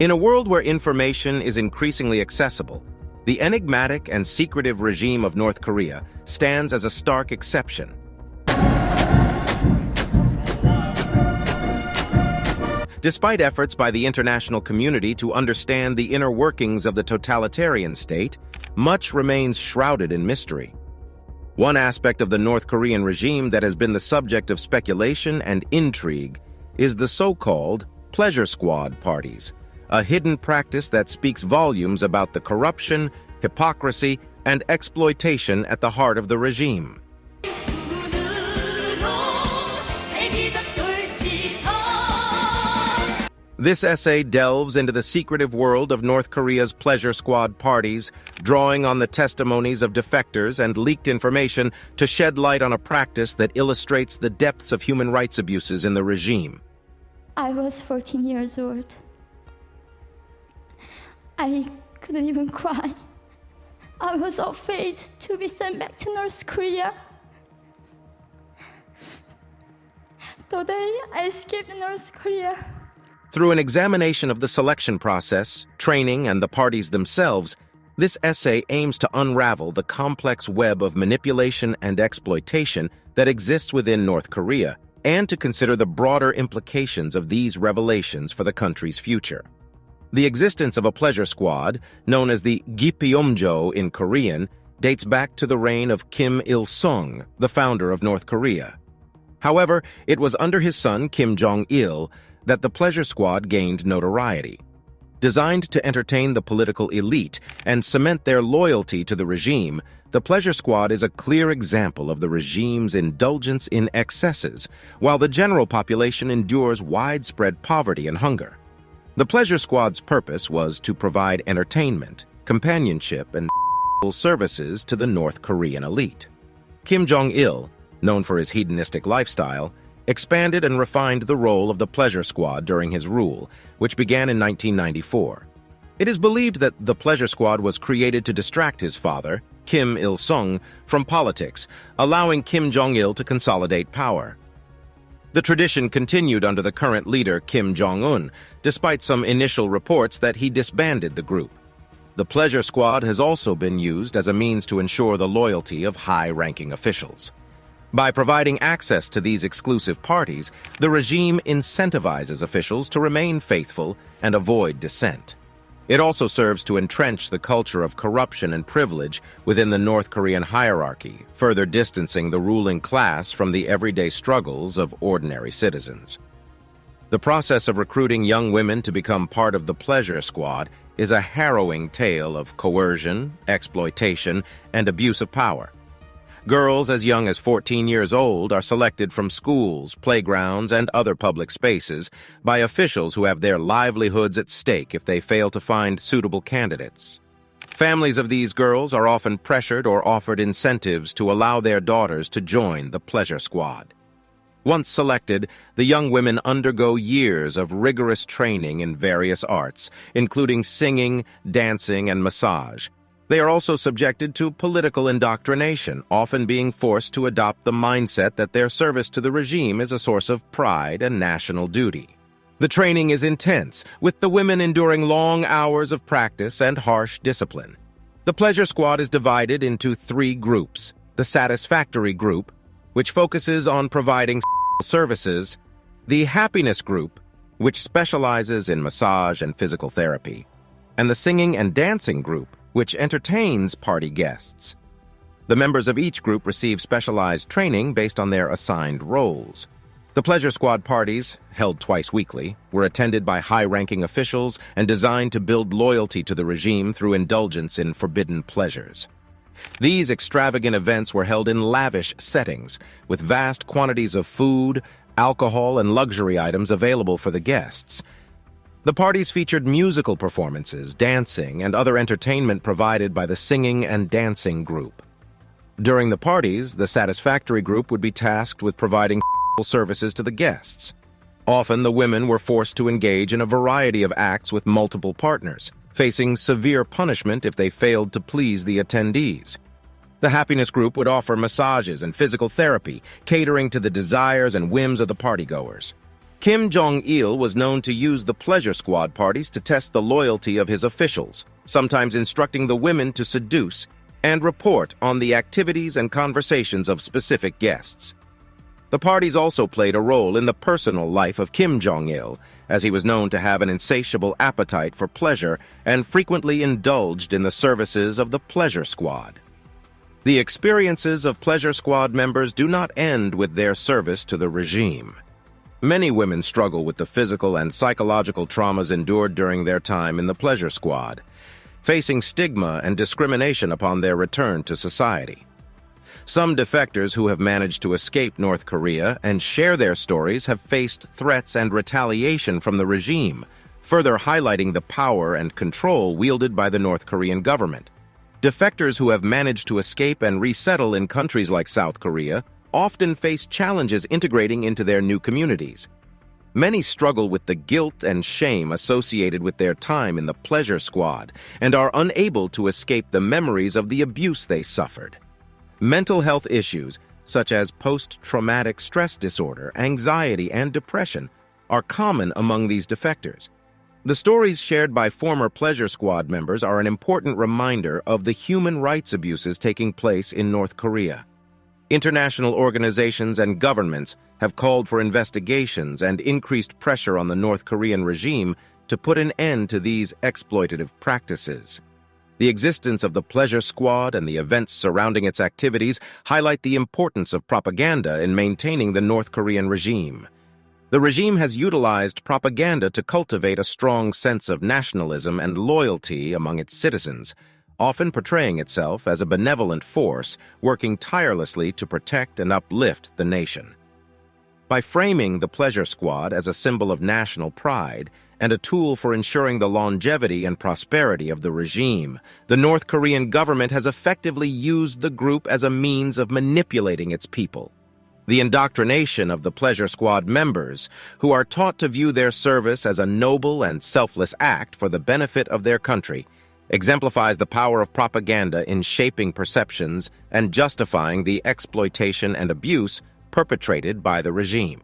In a world where information is increasingly accessible, the enigmatic and secretive regime of North Korea stands as a stark exception. Despite efforts by the international community to understand the inner workings of the totalitarian state, much remains shrouded in mystery. One aspect of the North Korean regime that has been the subject of speculation and intrigue is the so-called pleasure squad parties, a hidden practice that speaks volumes about the corruption, hypocrisy, and exploitation at the heart of the regime. This essay delves into the secretive world of North Korea's pleasure squad parties, drawing on the testimonies of defectors and leaked information to shed light on a practice that illustrates the depths of human rights abuses in the regime. I was 14 years old. I couldn't even cry. I was afraid to be sent back to North Korea. The day I escaped North Korea. Through an examination of the selection process, training, and the parties themselves, this essay aims to unravel the complex web of manipulation and exploitation that exists within North Korea, and to consider the broader implications of these revelations for the country's future. The existence of a pleasure squad, known as the Gipyeomjo in Korean, dates back to the reign of Kim Il-sung, the founder of North Korea. However, it was under his son Kim Jong-il that the pleasure squad gained notoriety. Designed to entertain the political elite and cement their loyalty to the regime, the pleasure squad is a clear example of the regime's indulgence in excesses, while the general population endures widespread poverty and hunger. The pleasure squad's purpose was to provide entertainment, companionship, and services to the North Korean elite. Kim Jong-il, known for his hedonistic lifestyle, expanded and refined the role of the pleasure squad during his rule, which began in 1994. It is believed that the pleasure squad was created to distract his father, Kim Il-sung, from politics, allowing Kim Jong-il to consolidate power. The tradition continued under the current leader, Kim Jong-un, despite some initial reports that he disbanded the group. The pleasure squad has also been used as a means to ensure the loyalty of high-ranking officials. By providing access to these exclusive parties, the regime incentivizes officials to remain faithful and avoid dissent. It also serves to entrench the culture of corruption and privilege within the North Korean hierarchy, further distancing the ruling class from the everyday struggles of ordinary citizens. The process of recruiting young women to become part of the pleasure squad is a harrowing tale of coercion, exploitation, and abuse of power. Girls as young as 14 years old are selected from schools, playgrounds, and other public spaces by officials who have their livelihoods at stake if they fail to find suitable candidates. Families of these girls are often pressured or offered incentives to allow their daughters to join the pleasure squad. Once selected, the young women undergo years of rigorous training in various arts, including singing, dancing, and massage. They are also subjected to political indoctrination, often being forced to adopt the mindset that their service to the regime is a source of pride and national duty. The training is intense, with the women enduring long hours of practice and harsh discipline. The pleasure squad is divided into 3 groups: the satisfactory group, which focuses on providing services; the happiness group, which specializes in massage and physical therapy; and the singing and dancing group, which entertains party guests. The members of each group receive specialized training based on their assigned roles. The pleasure squad parties, held twice weekly, were attended by high-ranking officials and designed to build loyalty to the regime through indulgence in forbidden pleasures. These extravagant events were held in lavish settings, with vast quantities of food, alcohol, and luxury items available for the guests. The parties featured musical performances, dancing, and other entertainment provided by the singing and dancing group. During the parties, the satisfactory group would be tasked with providing services to the guests. Often, the women were forced to engage in a variety of acts with multiple partners, facing severe punishment if they failed to please the attendees. The happiness group would offer massages and physical therapy, catering to the desires and whims of the partygoers. Kim Jong-il was known to use the pleasure squad parties to test the loyalty of his officials, sometimes instructing the women to seduce and report on the activities and conversations of specific guests. The parties also played a role in the personal life of Kim Jong-il, as he was known to have an insatiable appetite for pleasure and frequently indulged in the services of the pleasure squad. The experiences of pleasure squad members do not end with their service to the regime. Many women struggle with the physical and psychological traumas endured during their time in the pleasure squad, facing stigma and discrimination upon their return to society. Some defectors who have managed to escape North Korea and share their stories have faced threats and retaliation from the regime, further highlighting the power and control wielded by the North Korean government. Defectors who have managed to escape and resettle in countries like South Korea often face challenges integrating into their new communities. Many struggle with the guilt and shame associated with their time in the pleasure squad and are unable to escape the memories of the abuse they suffered. Mental health issues, such as post-traumatic stress disorder, anxiety, and depression, are common among these defectors. The stories shared by former pleasure squad members are an important reminder of the human rights abuses taking place in North Korea. International organizations and governments have called for investigations and increased pressure on the North Korean regime to put an end to these exploitative practices. The existence of the pleasure squad and the events surrounding its activities highlight the importance of propaganda in maintaining the North Korean regime. The regime has utilized propaganda to cultivate a strong sense of nationalism and loyalty among its citizens, often portraying itself as a benevolent force working tirelessly to protect and uplift the nation. By framing the pleasure squad as a symbol of national pride and a tool for ensuring the longevity and prosperity of the regime, the North Korean government has effectively used the group as a means of manipulating its people. The indoctrination of the pleasure squad members, who are taught to view their service as a noble and selfless act for the benefit of their country, exemplifies the power of propaganda in shaping perceptions and justifying the exploitation and abuse perpetrated by the regime.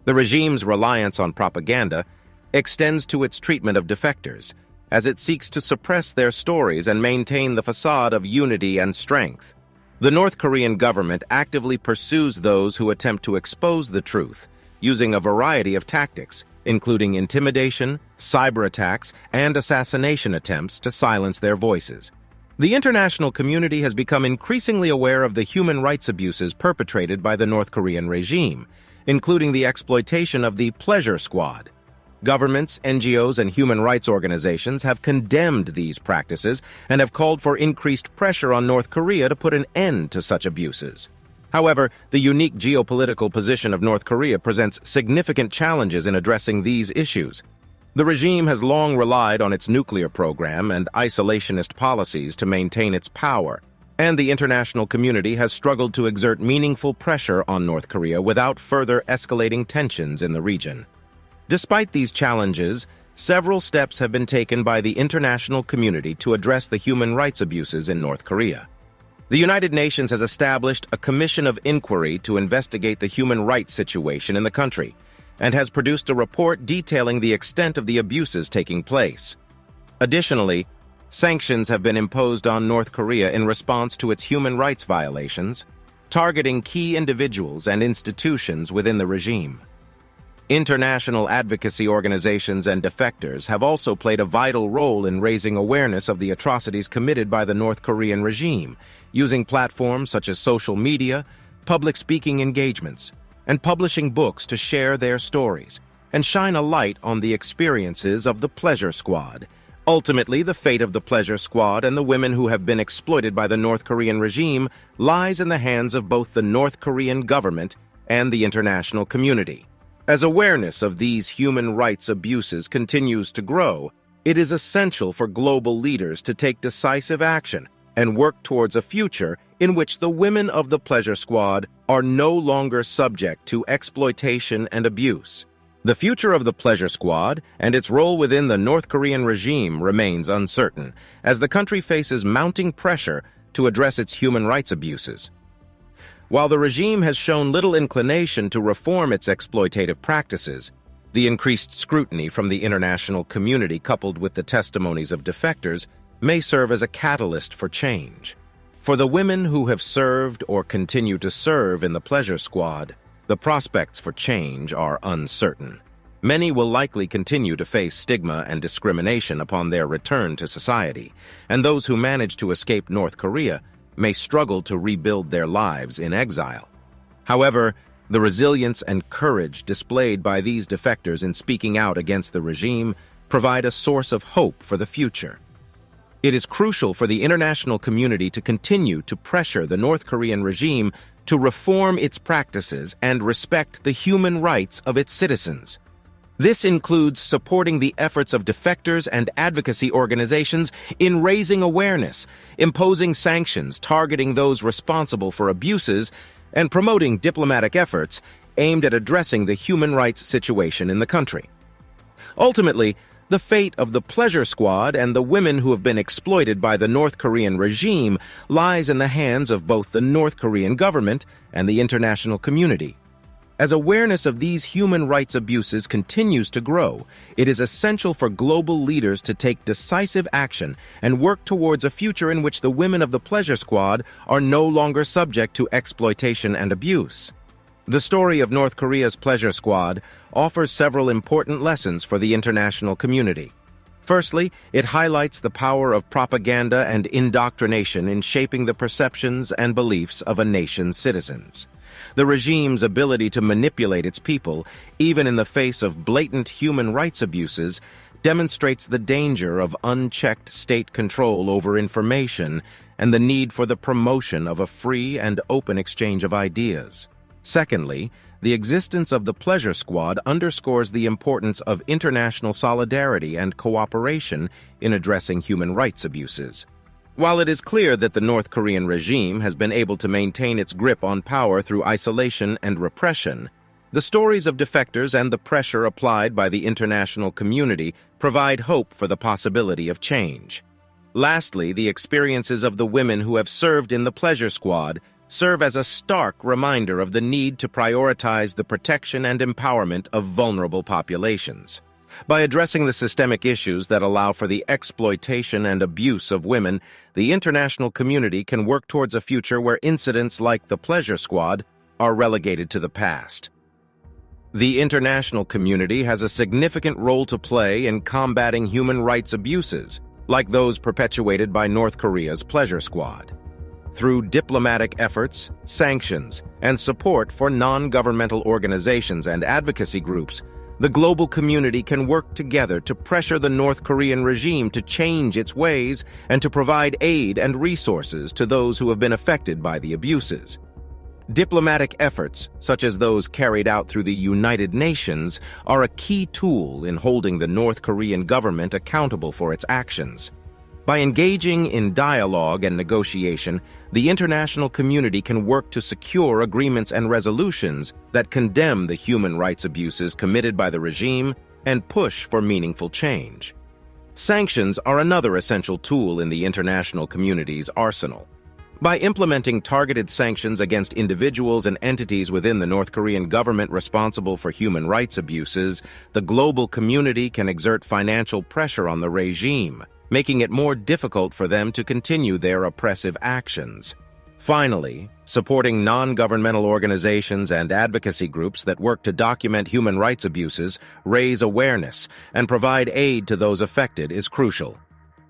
The regime's reliance on propaganda extends to its treatment of defectors, as it seeks to suppress their stories and maintain the facade of unity and strength. The North Korean government actively pursues those who attempt to expose the truth, using a variety of tactics, including intimidation, cyber attacks, and assassination attempts to silence their voices. The international community has become increasingly aware of the human rights abuses perpetrated by the North Korean regime, including the exploitation of the pleasure squad. Governments, NGOs, and human rights organizations have condemned these practices and have called for increased pressure on North Korea to put an end to such abuses. However, the unique geopolitical position of North Korea presents significant challenges in addressing these issues. The regime has long relied on its nuclear program and isolationist policies to maintain its power, and the international community has struggled to exert meaningful pressure on North Korea without further escalating tensions in the region. Despite these challenges, several steps have been taken by the international community to address the human rights abuses in North Korea. The United Nations has established a commission of inquiry to investigate the human rights situation in the country, and has produced a report detailing the extent of the abuses taking place. Additionally, sanctions have been imposed on North Korea in response to its human rights violations, targeting key individuals and institutions within the regime. International advocacy organizations and defectors have also played a vital role in raising awareness of the atrocities committed by the North Korean regime, using platforms such as social media, public speaking engagements, and publishing books to share their stories and shine a light on the experiences of the pleasure squad. Ultimately, the fate of the pleasure squad and the women who have been exploited by the North Korean regime lies in the hands of both the North Korean government and the international community. As awareness of these human rights abuses continues to grow, it is essential for global leaders to take decisive action and work towards a future in which the women of the pleasure squad are no longer subject to exploitation and abuse. The future of the pleasure squad and its role within the North Korean regime remains uncertain, as the country faces mounting pressure to address its human rights abuses. While the regime has shown little inclination to reform its exploitative practices, the increased scrutiny from the international community coupled with the testimonies of defectors may serve as a catalyst for change. For the women who have served or continue to serve in the pleasure squad, the prospects for change are uncertain. Many will likely continue to face stigma and discrimination upon their return to society, and those who manage to escape North Korea may struggle to rebuild their lives in exile. However, the resilience and courage displayed by these defectors in speaking out against the regime provide a source of hope for the future. It is crucial for the international community to continue to pressure the North Korean regime to reform its practices and respect the human rights of its citizens. This includes supporting the efforts of defectors and advocacy organizations in raising awareness, imposing sanctions targeting those responsible for abuses, and promoting diplomatic efforts aimed at addressing the human rights situation in the country. Ultimately, the fate of the pleasure squad and the women who have been exploited by the North Korean regime lies in the hands of both the North Korean government and the international community. As awareness of these human rights abuses continues to grow, it is essential for global leaders to take decisive action and work towards a future in which the women of the pleasure squad are no longer subject to exploitation and abuse. The story of North Korea's pleasure squad offers several important lessons for the international community. Firstly, it highlights the power of propaganda and indoctrination in shaping the perceptions and beliefs of a nation's citizens. The regime's ability to manipulate its people, even in the face of blatant human rights abuses, demonstrates the danger of unchecked state control over information and the need for the promotion of a free and open exchange of ideas. Secondly, the existence of the pleasure squad underscores the importance of international solidarity and cooperation in addressing human rights abuses. While it is clear that the North Korean regime has been able to maintain its grip on power through isolation and repression, the stories of defectors and the pressure applied by the international community provide hope for the possibility of change. Lastly, the experiences of the women who have served in the pleasure squad serve as a stark reminder of the need to prioritize the protection and empowerment of vulnerable populations. By addressing the systemic issues that allow for the exploitation and abuse of women, the international community can work towards a future where incidents like the pleasure squad are relegated to the past. The international community has a significant role to play in combating human rights abuses, like those perpetuated by North Korea's pleasure squad. Through diplomatic efforts, sanctions, and support for non-governmental organizations and advocacy groups, the global community can work together to pressure the North Korean regime to change its ways and to provide aid and resources to those who have been affected by the abuses. Diplomatic efforts, such as those carried out through the United Nations, are a key tool in holding the North Korean government accountable for its actions. By engaging in dialogue and negotiation, the international community can work to secure agreements and resolutions that condemn the human rights abuses committed by the regime and push for meaningful change. Sanctions are another essential tool in the international community's arsenal. By implementing targeted sanctions against individuals and entities within the North Korean government responsible for human rights abuses, the global community can exert financial pressure on the regime, making it more difficult for them to continue their oppressive actions. Finally, supporting non-governmental organizations and advocacy groups that work to document human rights abuses, raise awareness, and provide aid to those affected is crucial.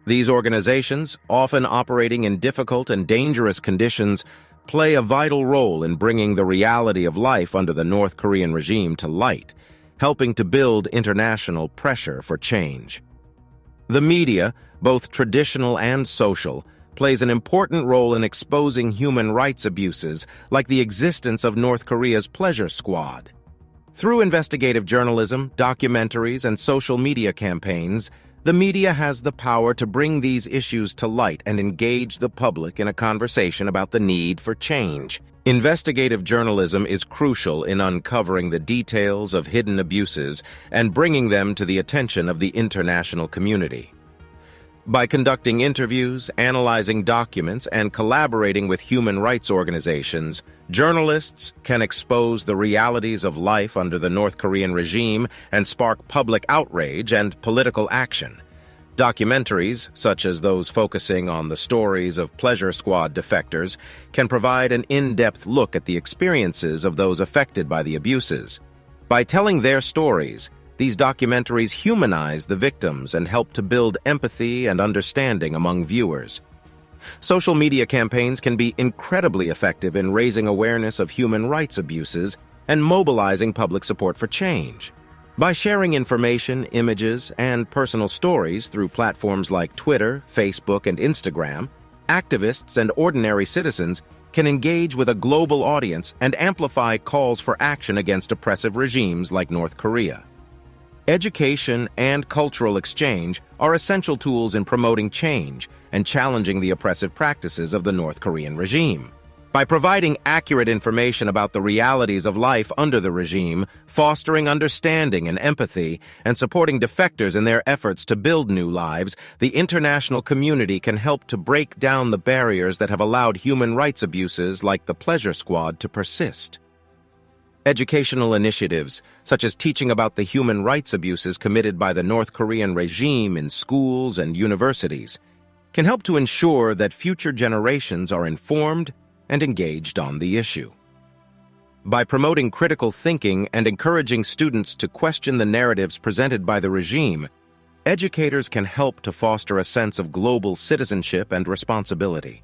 These organizations, often operating in difficult and dangerous conditions, play a vital role in bringing the reality of life under the North Korean regime to light, helping to build international pressure for change. The media, both traditional and social, plays an important role in exposing human rights abuses, like the existence of North Korea's pleasure squad. Through investigative journalism, documentaries, and social media campaigns, the media has the power to bring these issues to light and engage the public in a conversation about the need for change. Investigative journalism is crucial in uncovering the details of hidden abuses and bringing them to the attention of the international community. By conducting interviews, analyzing documents, and collaborating with human rights organizations, journalists can expose the realities of life under the North Korean regime and spark public outrage and political action. Documentaries, such as those focusing on the stories of pleasure squad defectors, can provide an in-depth look at the experiences of those affected by the abuses. By telling their stories, these documentaries humanize the victims and help to build empathy and understanding among viewers. Social media campaigns can be incredibly effective in raising awareness of human rights abuses and mobilizing public support for change. By sharing information, images, and personal stories through platforms like Twitter, Facebook, and Instagram, activists and ordinary citizens can engage with a global audience and amplify calls for action against oppressive regimes like North Korea. Education and cultural exchange are essential tools in promoting change and challenging the oppressive practices of the North Korean regime. By providing accurate information about the realities of life under the regime, fostering understanding and empathy, and supporting defectors in their efforts to build new lives, the international community can help to break down the barriers that have allowed human rights abuses like the Pleasure Squad to persist. Educational initiatives, such as teaching about the human rights abuses committed by the North Korean regime in schools and universities, can help to ensure that future generations are informed and engaged on the issue. By promoting critical thinking and encouraging students to question the narratives presented by the regime, educators can help to foster a sense of global citizenship and responsibility.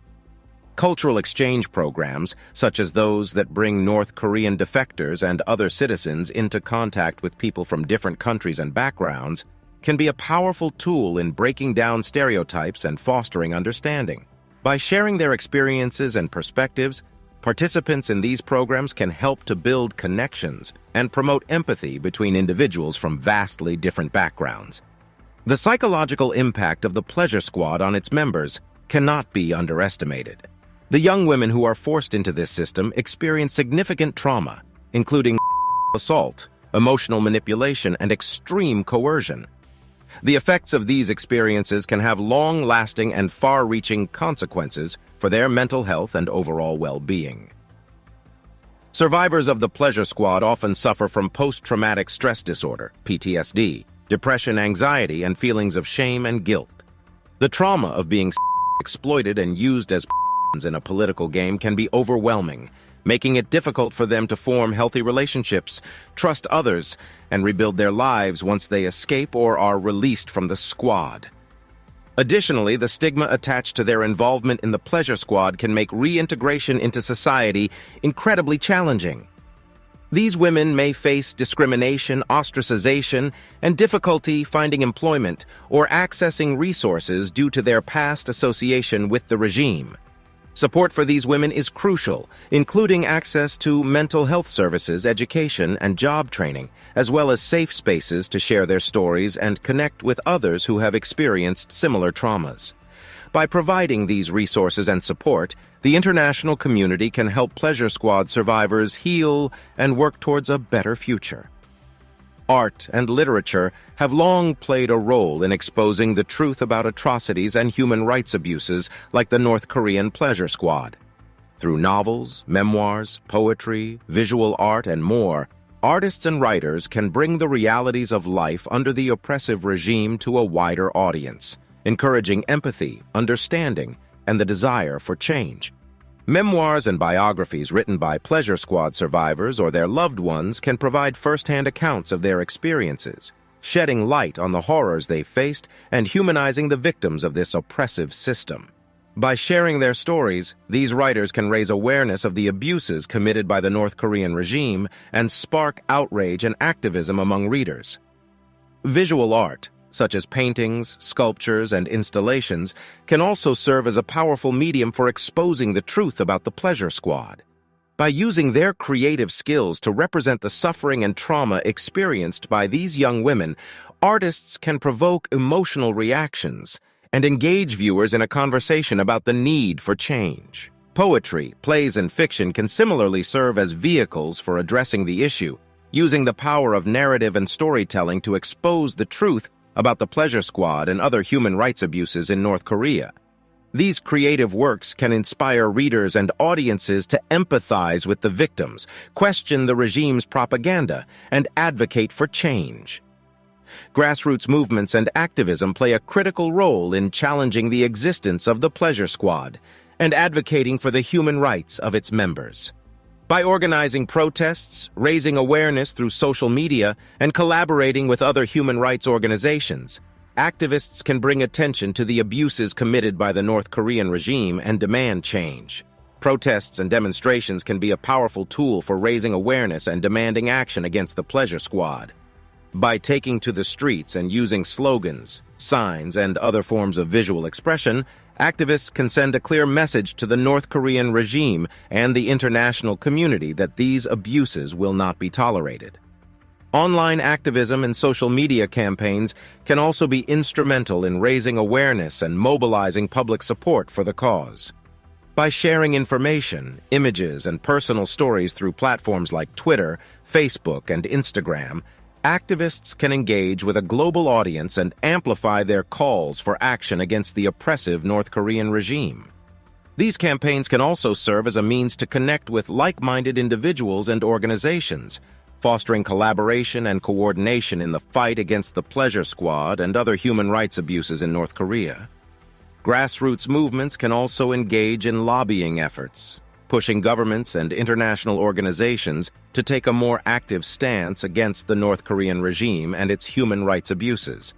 Cultural exchange programs, such as those that bring North Korean defectors and other citizens into contact with people from different countries and backgrounds, can be a powerful tool in breaking down stereotypes and fostering understanding. By sharing their experiences and perspectives, participants in these programs can help to build connections and promote empathy between individuals from vastly different backgrounds. The psychological impact of the Pleasure Squad on its members cannot be underestimated. The young women who are forced into this system experience significant trauma, including assault, emotional manipulation, and extreme coercion. The effects of these experiences can have long-lasting and far-reaching consequences for their mental health and overall well-being. Survivors of the Pleasure Squad often suffer from post-traumatic stress disorder, PTSD, depression, anxiety, and feelings of shame and guilt. The trauma of being exploited and used as in a political game can be overwhelming, making it difficult for them to form healthy relationships, trust others, and rebuild their lives once they escape or are released from the squad. Additionally, the stigma attached to their involvement in the Pleasure Squad can make reintegration into society incredibly challenging. These women may face discrimination, ostracization, and difficulty finding employment or accessing resources due to their past association with the regime. Support for these women is crucial, including access to mental health services, education, and job training, as well as safe spaces to share their stories and connect with others who have experienced similar traumas. By providing these resources and support, the international community can help Pleasure Squad survivors heal and work towards a better future. Art and literature have long played a role in exposing the truth about atrocities and human rights abuses like the North Korean Pleasure Squad. Through novels, memoirs, poetry, visual art, and more, artists and writers can bring the realities of life under the oppressive regime to a wider audience, encouraging empathy, understanding, and the desire for change. Memoirs and biographies written by Pleasure Squad survivors or their loved ones can provide first-hand accounts of their experiences, shedding light on the horrors they faced and humanizing the victims of this oppressive system. By sharing their stories, these writers can raise awareness of the abuses committed by the North Korean regime and spark outrage and activism among readers. Visual art, such as paintings, sculptures, and installations, can also serve as a powerful medium for exposing the truth about the Pleasure Squad. By using their creative skills to represent the suffering and trauma experienced by these young women, artists can provoke emotional reactions and engage viewers in a conversation about the need for change. Poetry, plays, and fiction can similarly serve as vehicles for addressing the issue, using the power of narrative and storytelling to expose the truth about the Pleasure Squad and other human rights abuses in North Korea. These creative works can inspire readers and audiences to empathize with the victims, question the regime's propaganda, and advocate for change. Grassroots movements and activism play a critical role in challenging the existence of the Pleasure Squad and advocating for the human rights of its members. By organizing protests, raising awareness through social media, and collaborating with other human rights organizations, activists can bring attention to the abuses committed by the North Korean regime and demand change. Protests and demonstrations can be a powerful tool for raising awareness and demanding action against the Pleasure Squad. By taking to the streets and using slogans, signs, and other forms of visual expression, activists can send a clear message to the North Korean regime and the international community that these abuses will not be tolerated. Online activism and social media campaigns can also be instrumental in raising awareness and mobilizing public support for the cause. By sharing information, images, and personal stories through platforms like Twitter, Facebook, and Instagram, activists can engage with a global audience and amplify their calls for action against the oppressive North Korean regime. These campaigns can also serve as a means to connect with like-minded individuals and organizations, fostering collaboration and coordination in the fight against the Pleasure Squad and other human rights abuses in North Korea. Grassroots movements can also engage in lobbying efforts, pushing governments and international organizations to take a more active stance against the North Korean regime and its human rights abuses.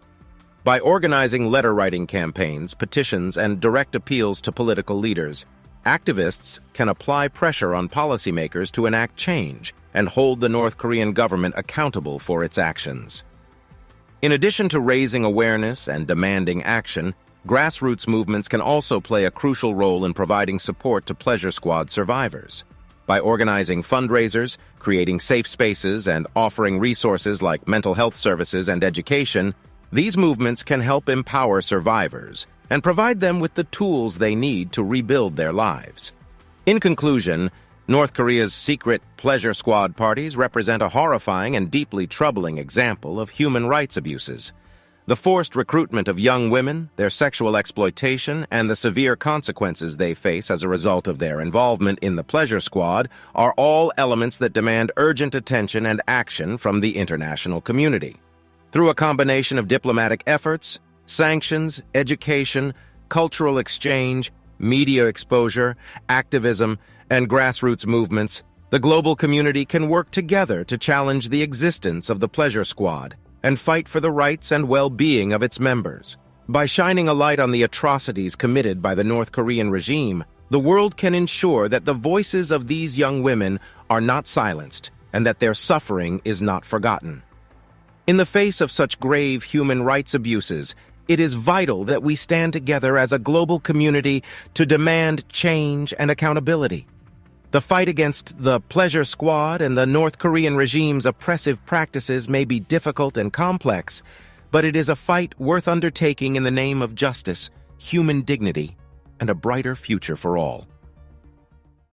By organizing letter-writing campaigns, petitions, and direct appeals to political leaders, activists can apply pressure on policymakers to enact change and hold the North Korean government accountable for its actions. In addition to raising awareness and demanding action, grassroots movements can also play a crucial role in providing support to Pleasure Squad survivors. By organizing fundraisers, creating safe spaces, and offering resources like mental health services and education, these movements can help empower survivors and provide them with the tools they need to rebuild their lives. In conclusion, North Korea's secret Pleasure Squad parties represent a horrifying and deeply troubling example of human rights abuses. The forced recruitment of young women, their sexual exploitation, and the severe consequences they face as a result of their involvement in the Pleasure Squad are all elements that demand urgent attention and action from the international community. Through a combination of diplomatic efforts, sanctions, education, cultural exchange, media exposure, activism, and grassroots movements, the global community can work together to challenge the existence of the Pleasure Squad and fight for the rights and well-being of its members. By shining a light on the atrocities committed by the North Korean regime, the world can ensure that the voices of these young women are not silenced and that their suffering is not forgotten. In the face of such grave human rights abuses, it is vital that we stand together as a global community to demand change and accountability. The fight against the Pleasure Squad and the North Korean regime's oppressive practices may be difficult and complex, but it is a fight worth undertaking in the name of justice, human dignity, and a brighter future for all.